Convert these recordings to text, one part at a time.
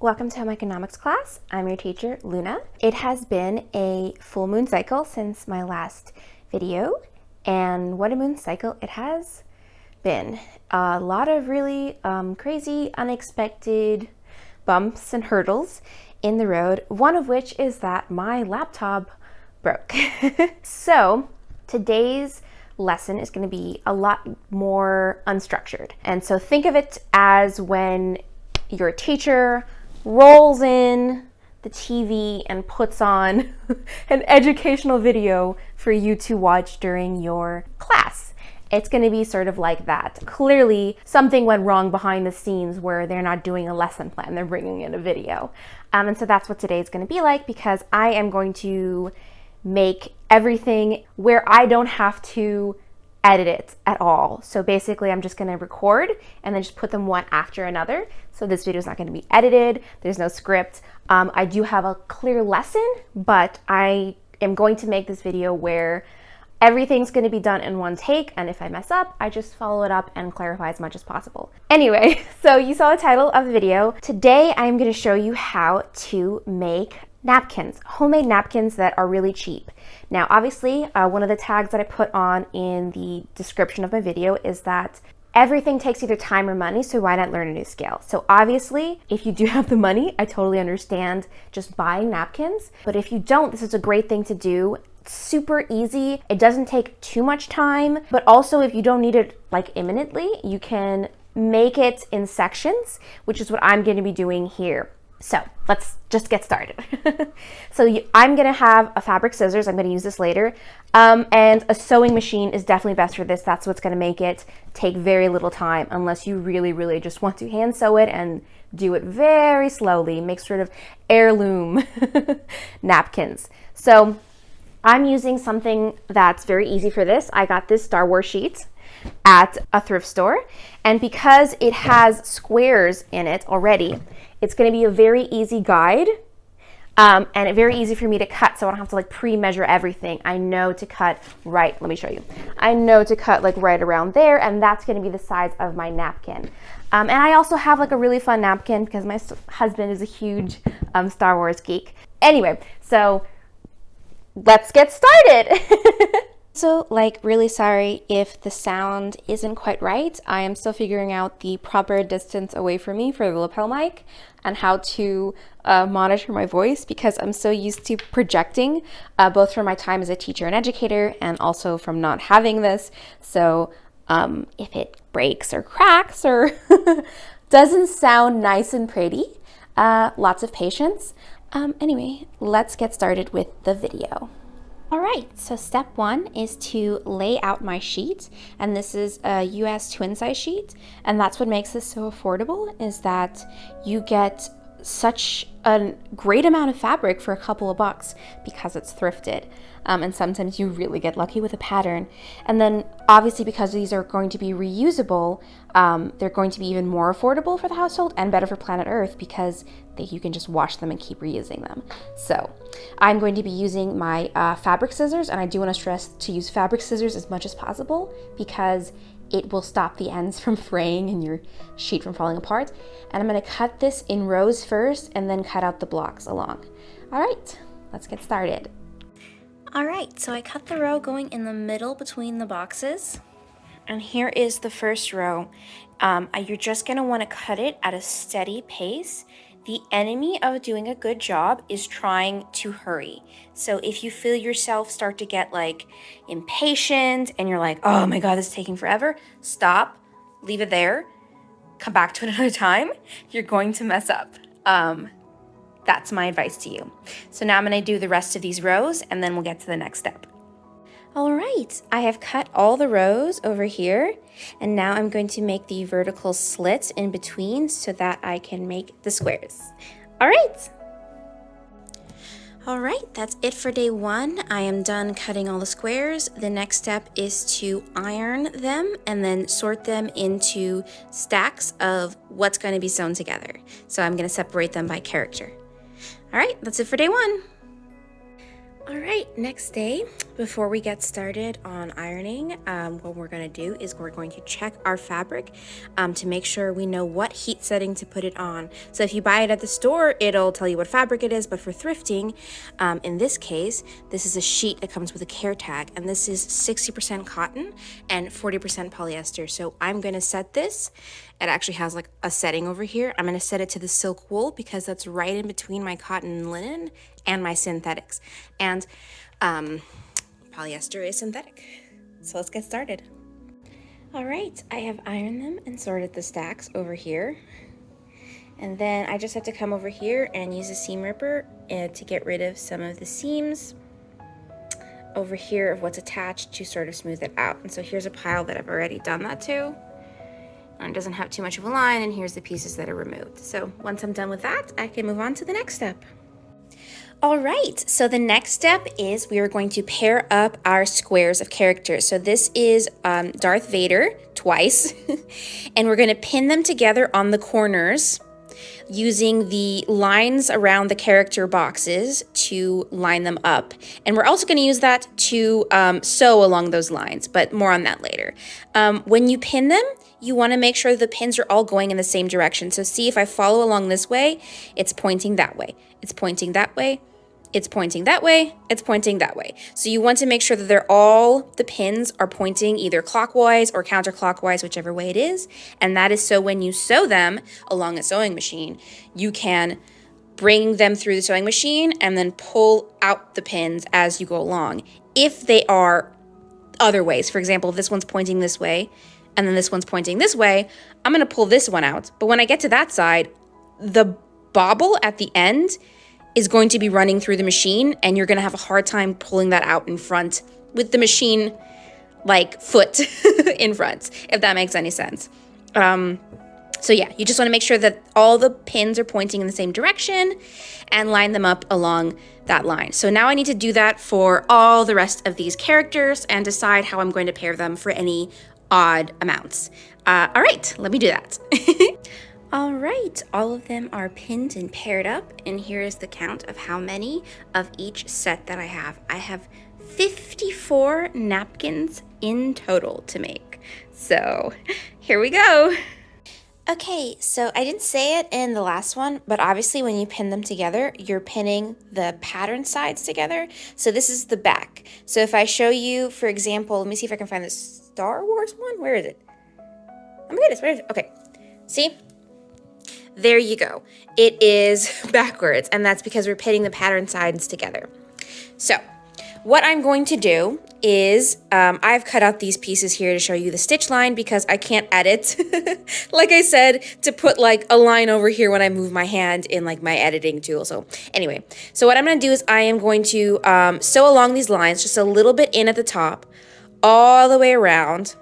Welcome to my economics class. I'm your teacher, Luna. It has been a full moon cycle since my last video, and what a moon cycle it has been. A lot of really crazy, unexpected bumps and hurdles in the road, one of which is that my laptop broke. So today's lesson is going to be a lot more unstructured. And so think of it as when your teacher rolls in the TV and puts on an educational video for you to watch during your class. It's going to be sort of like that. Clearly, something went wrong behind the scenes where they're not doing a lesson plan, they're bringing in a video. And so that's what today is going to be like, because I am going to make everything where I don't have to edit it at all. So basically I'm just going to record and then just put them one after another. So this video is not going to be edited. There's no script. I do have a clear lesson, but I am going to make this video where everything's going to be done in one take. And if I mess up, I just follow it up and clarify as much as possible. Anyway, so you saw the title of the video. Today I'm going to show you how to make napkins, homemade napkins that are really cheap. Now, obviously, one of the tags that I put on in the description of my video is that everything takes either time or money, so why not learn a new skill? So obviously, if you do have the money, I totally understand just buying napkins. But if you don't, this is a great thing to do. It's super easy. It doesn't take too much time, but also if you don't need it like imminently, you can make it in sections, which is what I'm going to be doing here. So let's just get started. I'm going to have a fabric scissors. I'm going to use this later. And a sewing machine is definitely best for this. That's what's going to make it take very little time, unless you really just want to hand sew it and do it very slowly. Make sort of heirloom napkins. So I'm using something that's very easy for this. I got this Star Wars sheet at a thrift store, and because it has squares in it already, it's going to be a very easy guide and very easy for me to cut, so I don't have to like pre-measure everything. I know to cut right, let me show you. I know to cut like right around there, and that's going to be the size of my napkin. And I also have like a really fun napkin because my husband is a huge Star Wars geek. Anyway, so let's get started. So, really sorry if the sound isn't quite right. I am still figuring out the proper distance away from me for the lapel mic and how to monitor my voice, because I'm so used to projecting, both from my time as a teacher and educator and also from not having this. So if it breaks or cracks or doesn't sound nice and pretty, lots of patience. Anyway, let's get started with the video. All right, so step one is to lay out my sheet, and this is a US twin size sheet, and that's what makes this so affordable, is that you get such a great amount of fabric for a couple of bucks because it's thrifted. And sometimes you really get lucky with a pattern. And then obviously, because these are going to be reusable, they're going to be even more affordable for the household and better for planet Earth, because you can just wash them and keep reusing them. So I'm going to be using my fabric scissors, and I do want to stress to use fabric scissors as much as possible because it will stop the ends from fraying and your sheet from falling apart. And I'm going to cut this in rows first and then cut out the blocks along. All right, let's get started. All right, so I cut the row going in the middle between the boxes. And here is the first row. You're just going to want to cut it at a steady pace. The enemy of doing a good job is trying to hurry. So if you feel yourself start to get impatient and you're like, oh my God, this is taking forever, stop, leave it there, come back to it another time. You're going to mess up. That's my advice to you. So now I'm going to do the rest of these rows, and then we'll get to the next step. All right, I have cut all the rows over here, and now I'm going to make the vertical slits in between so that I can make the squares. All right, that's it for day one. I am done cutting all the squares. The next step is to iron them and then sort them into stacks of what's going to be sewn together. So I'm going to separate them by character. All right, that's it for day one. All right, next day, Before we get started on ironing, what we're going to do is we're going to check our fabric to make sure we know what heat setting to put it on. So if you buy it at the store, it'll tell you what fabric it is, but for thrifting, in this case, this is a sheet that comes with a care tag, and this is 60% cotton and 40% polyester. So I'm going to set this. It actually has like a setting over here. I'm going to set it to the silk wool because that's right in between my cotton and linen and my synthetics. And polyester is synthetic. So let's get started. All right, I have ironed them and sorted the stacks over here. And then I just have to come over here and use a seam ripper to get rid of some of the seams over here of what's attached to sort of smooth it out. And so here's a pile that I've already done that to. And it doesn't have too much of a line, and here's the pieces that are removed. So once I'm done with that, I can move on to the next step. All right, so the next step is we are going to pair up our squares of characters. So this is Darth Vader twice, and we're going to pin them together on the corners using the lines around the character boxes to line them up. And we're also going to use that to sew along those lines, but more on that later. When you pin them, you want to make sure the pins are all going in the same direction. So see, if I follow along this way, it's pointing that way. It's pointing that way. It's pointing that way, it's pointing that way. So you want to make sure that the pins are pointing either clockwise or counterclockwise, whichever way it is. And that is so when you sew them along a sewing machine, you can bring them through the sewing machine and then pull out the pins as you go along. If they are other ways, for example, if this one's pointing this way and then this one's pointing this way, I'm gonna pull this one out. But when I get to that side, the bobble at the end is going to be running through the machine, and you're gonna have a hard time pulling that out in front with the machine like foot in front, if that makes any sense. So yeah, you just wanna make sure that all the pins are pointing in the same direction and line them up along that line. So now I need to do that for all the rest of these characters and decide how I'm going to pair them for any odd amounts. All right, let me do that. All right, all of them are pinned and paired up, and here is the count of how many of each set that I have. I have 54 napkins in total to make. So here we go. Okay, so I didn't say it in the last one, but obviously when you pin them together, you're pinning the pattern sides together. So this is the back. So if I show you, for example, let me see if I can find the Star Wars one. Where is it? Oh my goodness, where is it? Okay, see? There you go. It is backwards, and that's because we're pinning the pattern sides together. So what I'm going to do is I've cut out these pieces here to show you the stitch line because I can't edit, like I said, to put like a line over here when I move my hand in like my editing tool. So anyway, so what I'm going to do is I am going to sew along these lines just a little bit in at the top, all the way around,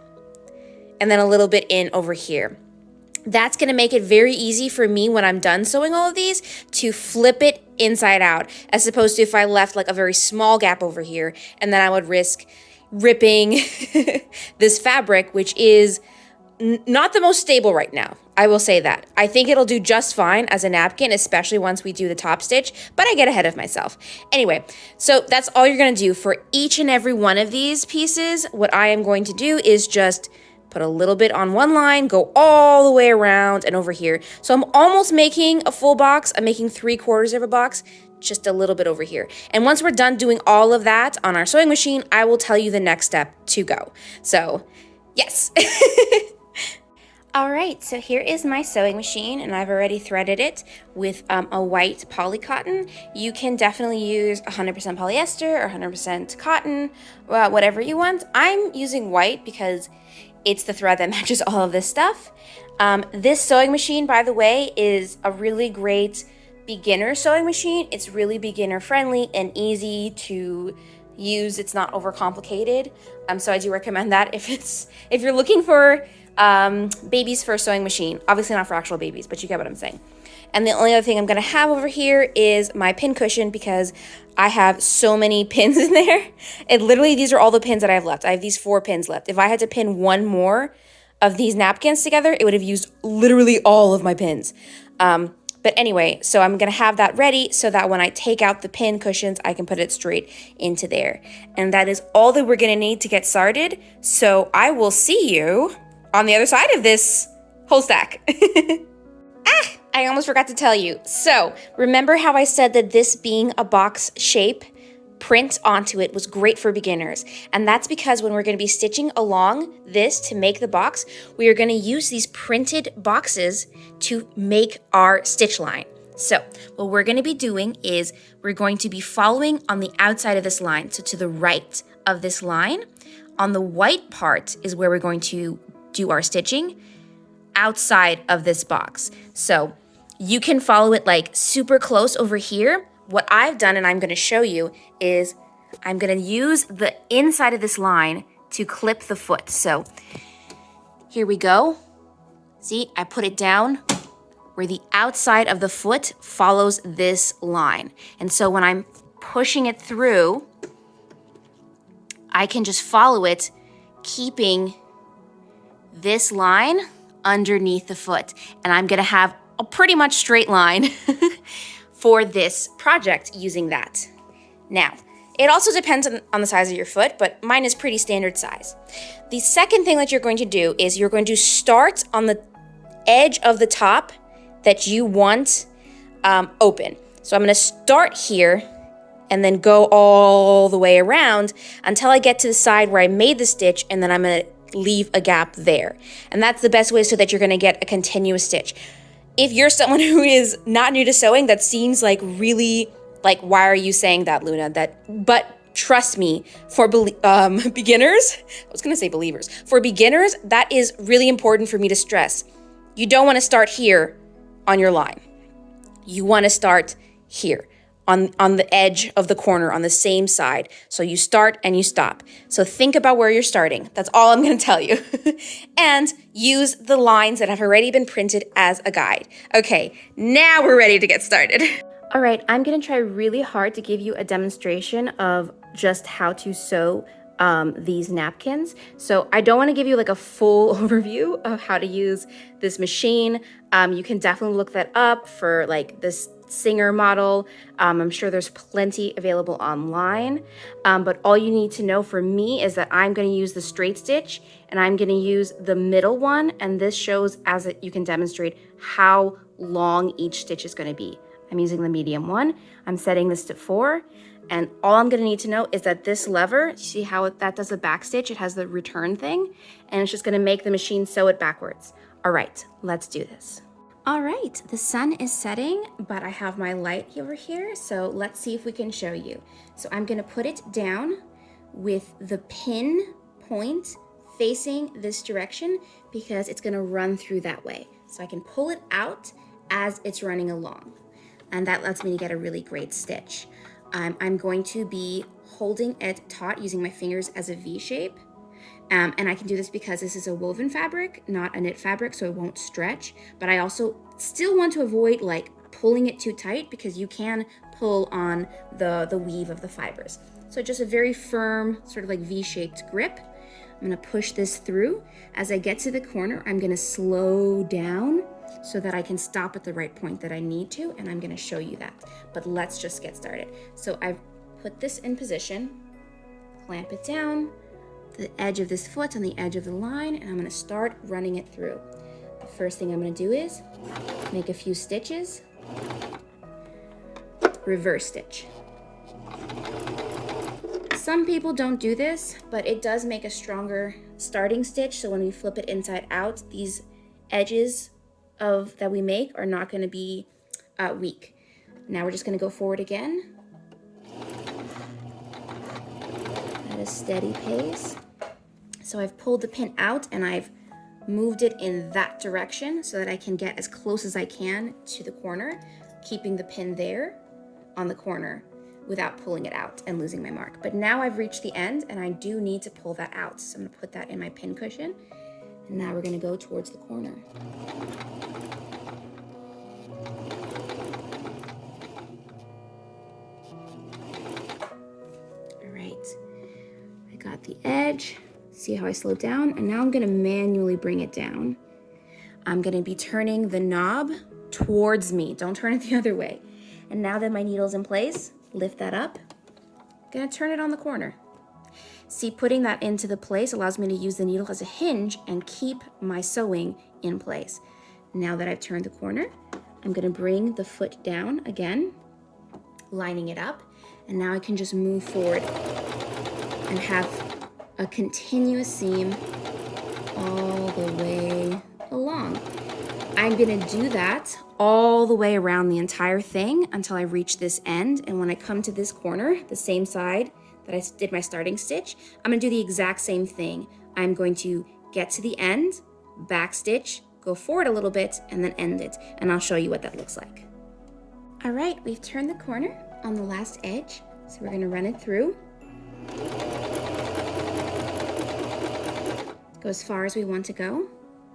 and then a little bit in over here. That's going to make it very easy for me when I'm done sewing all of these to flip it inside out, as opposed to if I left like a very small gap over here, and then I would risk ripping this fabric, which is not the most stable right now. I will say that. I think it'll do just fine as a napkin, especially once we do the top stitch, but I get ahead of myself. Anyway, so that's all you're going to do for each and every one of these pieces. What I am going to do is just put a little bit on one line, go all the way around and over here. So I'm almost making a full box. I'm making 3/4 of a box, just a little bit over here. And once we're done doing all of that on our sewing machine, I will tell you the next step to go. So yes. All right, so here is my sewing machine, and I've already threaded it with a white poly cotton. You can definitely use 100% polyester or 100% cotton, whatever you want. I'm using white because it's the thread that matches all of this stuff. This sewing machine, by the way, is a really great beginner sewing machine. It's really beginner friendly and easy to use. It's not overcomplicated. So I do recommend that if you're looking for baby's first sewing machine. Obviously not for actual babies, but you get what I'm saying. And the only other thing I'm gonna have over here is my pin cushion because I have so many pins in there. And literally these are all the pins that I have left. I have these 4 pins left. If I had to pin one more of these napkins together, it would have used literally all of my pins. But anyway, so I'm gonna have that ready so that when I take out the pin cushions, I can put it straight into there. And that is all that we're gonna need to get started. So I will see you on the other side of this whole stack. I almost forgot to tell you. So remember how I said that this being a box shape, print onto it was great for beginners. And that's because when we're going to be stitching along this to make the box, we are going to use these printed boxes to make our stitch line. So what we're going to be doing is we're going to be following on the outside of this line. So to the right of this line, on the white part is where we're going to do our stitching outside of this box. So you can follow it like super close over here. What I've done, and I'm going to show you, is I'm going to use the inside of this line to clip the foot. So here we go. See, I put it down where the outside of the foot follows this line. And so when I'm pushing it through, I can just follow it, keeping this line underneath the foot. And I'm going to have a pretty much straight line for this project using that. Now, it also depends on the size of your foot, but mine is pretty standard size. The second thing that you're going to do is you're going to start on the edge of the top that you want open. So I'm going to start here and then go all the way around until I get to the side where I made the stitch, and then I'm going to leave a gap there. And that's the best way so that you're going to get a continuous stitch. If you're someone who is not new to sewing, that seems like really, like, why are you saying that, Luna? But trust me, for beginners, I was gonna say believers, for beginners, that is really important for me to stress. You don't wanna start here on your line. You wanna start here on the edge of the corner on the same side. So you start and you stop. So think about where you're starting. That's all I'm going to tell you. And use the lines that have already been printed as a guide. Okay, now we're ready to get started. All right, I'm going to try really hard to give you a demonstration of just how to sew these napkins. So I don't want to give you like a full overview of how to use this machine. You can definitely look that up for like this Singer model. I'm sure there's plenty available online, but all you need to know for me is that I'm going to use the straight stitch and I'm going to use the middle one, and this shows as you can demonstrate how long each stitch is going to be. I'm using the medium one. I'm setting this to 4, and all I'm going to need to know is that this lever, see how that does the back stitch? It has the return thing, and it's just going to make the machine sew it backwards. All right, let's do this. All right, the sun is setting, but I have my light over here, so let's see if we can show you. So I'm gonna put it down with the pin point facing this direction because it's gonna run through that way. So I can pull it out as it's running along, and that lets me get a really great stitch. I'm going to be holding it taut using my fingers as a V shape. And I can do this because this is a woven fabric, not a knit fabric, so it won't stretch. But I also still want to avoid like pulling it too tight because you can pull on the weave of the fibers. So just a very firm, sort of like V-shaped grip. I'm gonna push this through. As I get to the corner, I'm gonna slow down so that I can stop at the right point that I need to, and I'm gonna show you that. But let's just get started. So I've put this in position, clamp it down, the edge of this foot on the edge of the line, and I'm going to start running it through. The first thing I'm going to do is make a few stitches, reverse stitch. Some people don't do this, but it does make a stronger starting stitch, so when we flip it inside out, these edges that we make are not going to be weak. Now we're just going to go forward again at a steady pace. So I've pulled the pin out and I've moved it in that direction so that I can get as close as I can to the corner, keeping the pin there on the corner without pulling it out and losing my mark. But now I've reached the end and I do need to pull that out. So I'm gonna put that in my pin cushion. And now we're gonna go towards the corner. All right, I got the edge. See how I slowed down? And now I'm gonna manually bring it down. I'm gonna be turning the knob towards me. Don't turn it the other way. And now that my needle's in place, lift that up. Gonna turn it on the corner. See, putting that into the place allows me to use the needle as a hinge and keep my sewing in place. Now that I've turned the corner, I'm gonna bring the foot down again, lining it up, and now I can just move forward and have a continuous seam all the way along. I'm gonna do that all the way around the entire thing until I reach this end, and when I come to this corner, the same side that I did my starting stitch, I'm gonna do the exact same thing. I'm going to get to the end, back stitch, go forward a little bit, and then end it, and I'll show you what that looks like. All right, we've turned the corner on the last edge, so we're gonna run it through. Go as far as we want to go,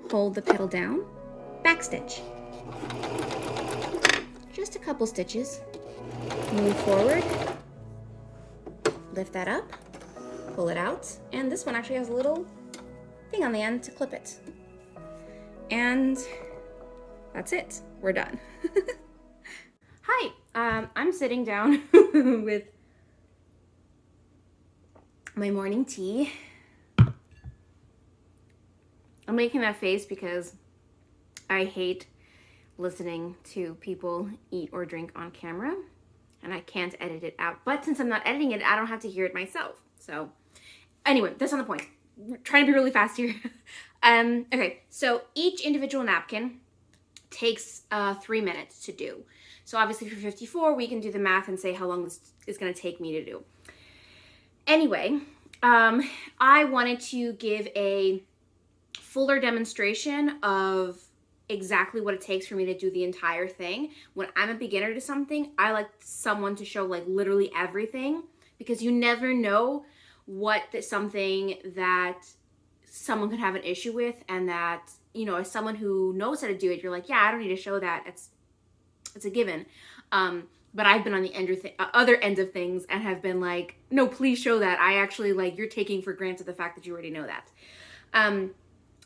hold the petal down, back stitch. Just a couple stitches, move forward, lift that up, pull it out, and this one actually has a little thing on the end to clip it. And that's it, we're done. Hi, I'm sitting down with my morning tea. I'm making that face because I hate listening to people eat or drink on camera, and I can't edit it out. But since I'm not editing it, I don't have to hear it myself. So anyway, that's not the point. We're trying to be really fast here. Okay, so each individual napkin takes 3 minutes to do. So obviously for 54, we can do the math and say how long this is gonna take me to do. Anyway, I wanted to give a fuller demonstration of exactly what it takes for me to do the entire thing. When I'm a beginner to something, I like someone to show like literally everything, because you never know what something that someone could have an issue with, and that, you know, as someone who knows how to do it, you're like, yeah, I don't need to show that. It's a given. But I've been on the other end of things and have been like, no, please show that. I actually, like, you're taking for granted the fact that you already know that.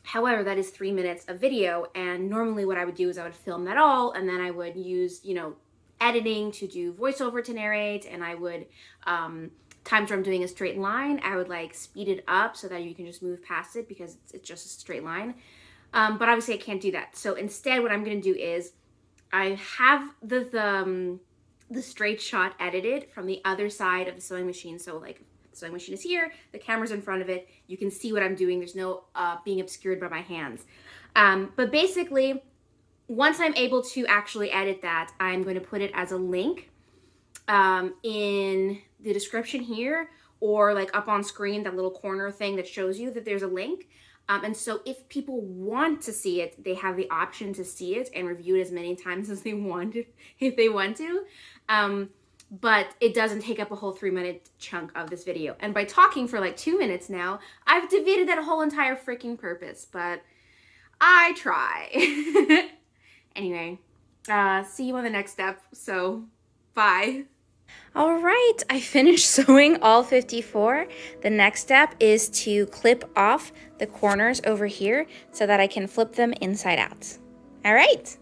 However, that is 3 minutes of video, and normally what I would do is I would film that all, and then I would use, you know, editing to do voiceover to narrate, and I would, times where I'm doing a straight line, I would like speed it up so that you can just move past it because it's just a straight line. But obviously I can't do that. So instead what I'm gonna do is I have the straight shot edited from the other side of the sewing machine. So like, the sewing machine is here, the camera's in front of it, you can see what I'm doing, there's no being obscured by my hands. But basically, once I'm able to actually edit that, I'm going to put it as a link in the description here, or like up on screen, that little corner thing that shows you that there's a link. And so if people want to see it, they have the option to see it and review it as many times as they want, if they want to. But it doesn't take up a whole 3 minute chunk of this video. And by talking for like 2 minutes now, I've defeated that whole entire freaking purpose, but I try. Anyway, see you on the next step, so bye. All right, I finished sewing all 54. The next step is to clip off the corners over here so that I can flip them inside out. All right.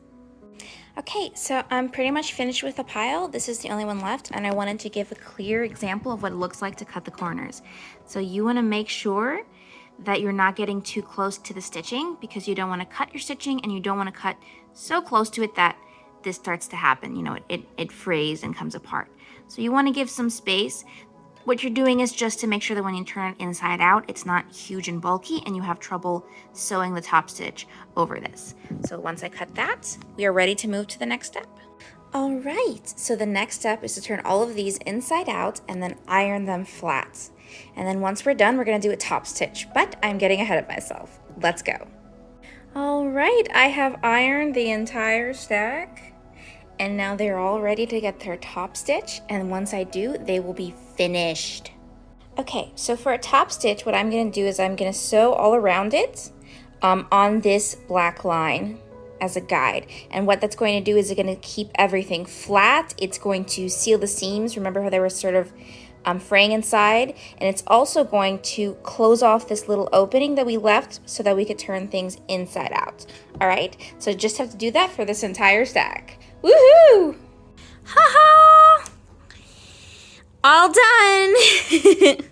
Okay, so I'm pretty much finished with the pile. This is the only one left, and I wanted to give a clear example of what it looks like to cut the corners. So you want to make sure that you're not getting too close to the stitching, because you don't want to cut your stitching and you don't want to cut so close to it that this starts to happen. You know, it frays and comes apart. So you want to give some space. What you're doing is just to make sure that when you turn it inside out, it's not huge and bulky and you have trouble sewing the top stitch over this. So once I cut that, we are ready to move to the next step. All right, so the next step is to turn all of these inside out and then iron them flat. And then once we're done, we're gonna do a top stitch, but I'm getting ahead of myself. Let's go. All right, I have ironed the entire stack, and now they're all ready to get their top stitch, and once I do, they will be finished. Okay, so for a top stitch, what I'm gonna do is I'm gonna sew all around it on this black line as a guide. And what that's going to do is it's gonna keep everything flat. It's going to seal the seams. Remember how they were sort of fraying inside, and it's also going to close off this little opening that we left so that we could turn things inside out. All right, so just have to do that for this entire stack. Woohoo! Ha-ha! All done!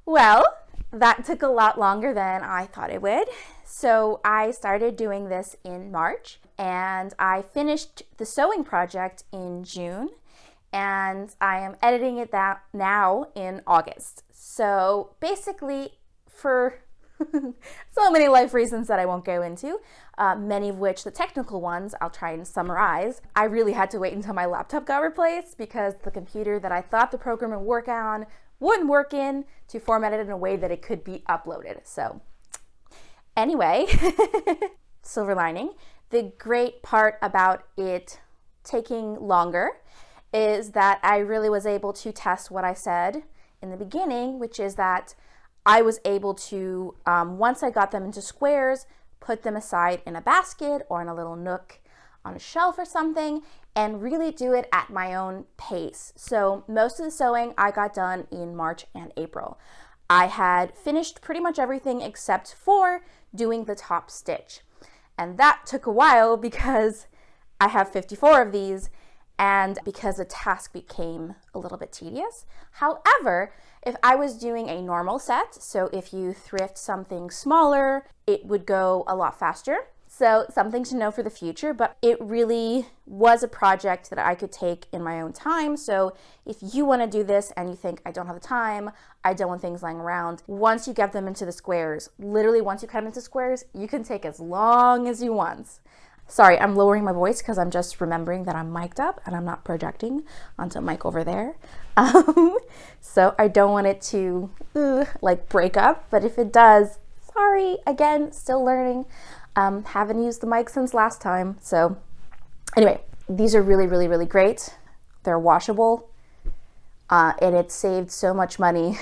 Well, that took a lot longer than I thought it would. So I started doing this in March, and I finished the sewing project in June, and I am editing it now in August. So basically, for so many life reasons that I won't go into, many of which, the technical ones, I'll try and summarize. I really had to wait until my laptop got replaced because the computer that I thought the program would work on wouldn't work in to format it in a way that it could be uploaded. So anyway, silver lining. The great part about it taking longer is that I really was able to test what I said in the beginning, which is that I was able to, once I got them into squares, put them aside in a basket or in a little nook on a shelf or something, and really do it at my own pace. So most of the sewing I got done in March and April. I had finished pretty much everything except for doing the top stitch. And that took a while because I have 54 of these and because the task became a little bit tedious. However, if I was doing a normal set, so if you thrift something smaller, it would go a lot faster. So something to know for the future, but it really was a project that I could take in my own time. So if you want to do this and you think, I don't have the time, I don't want things lying around, once you get them into the squares, literally once you cut them into squares, you can take as long as you want. Sorry, I'm lowering my voice because I'm just remembering that I'm mic'd up and I'm not projecting onto a mic over there. So I don't want it to like break up, but if it does, sorry, again, still learning. Haven't used the mic since last time. So anyway, these are really, really, really great. They're washable, and it saved so much money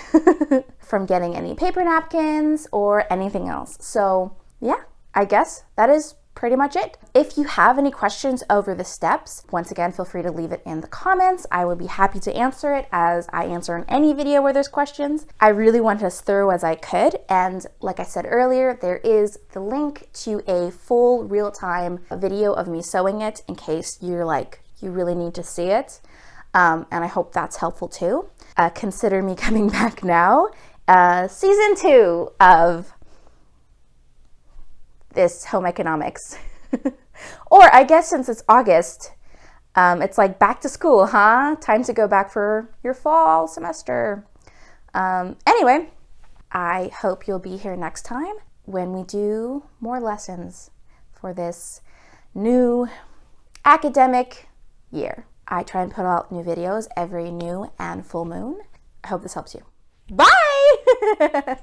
from getting any paper napkins or anything else. So yeah, I guess that is pretty much it. If you have any questions over the steps, once again, feel free to leave it in the comments. I would be happy to answer it, as I answer in any video where there's questions. I really went as thorough as I could, and like I said earlier, there is the link to a full real-time video of me sewing it in case you're like, you really need to see it. And I hope that's helpful too. Consider me coming back now. Season 2 of this home economics. Or I guess since it's August, it's like back to school, huh? Time to go back for your fall semester. Anyway, I hope you'll be here next time when we do more lessons for this new academic year. I try and put out new videos every new and full moon. I hope this helps you. Bye!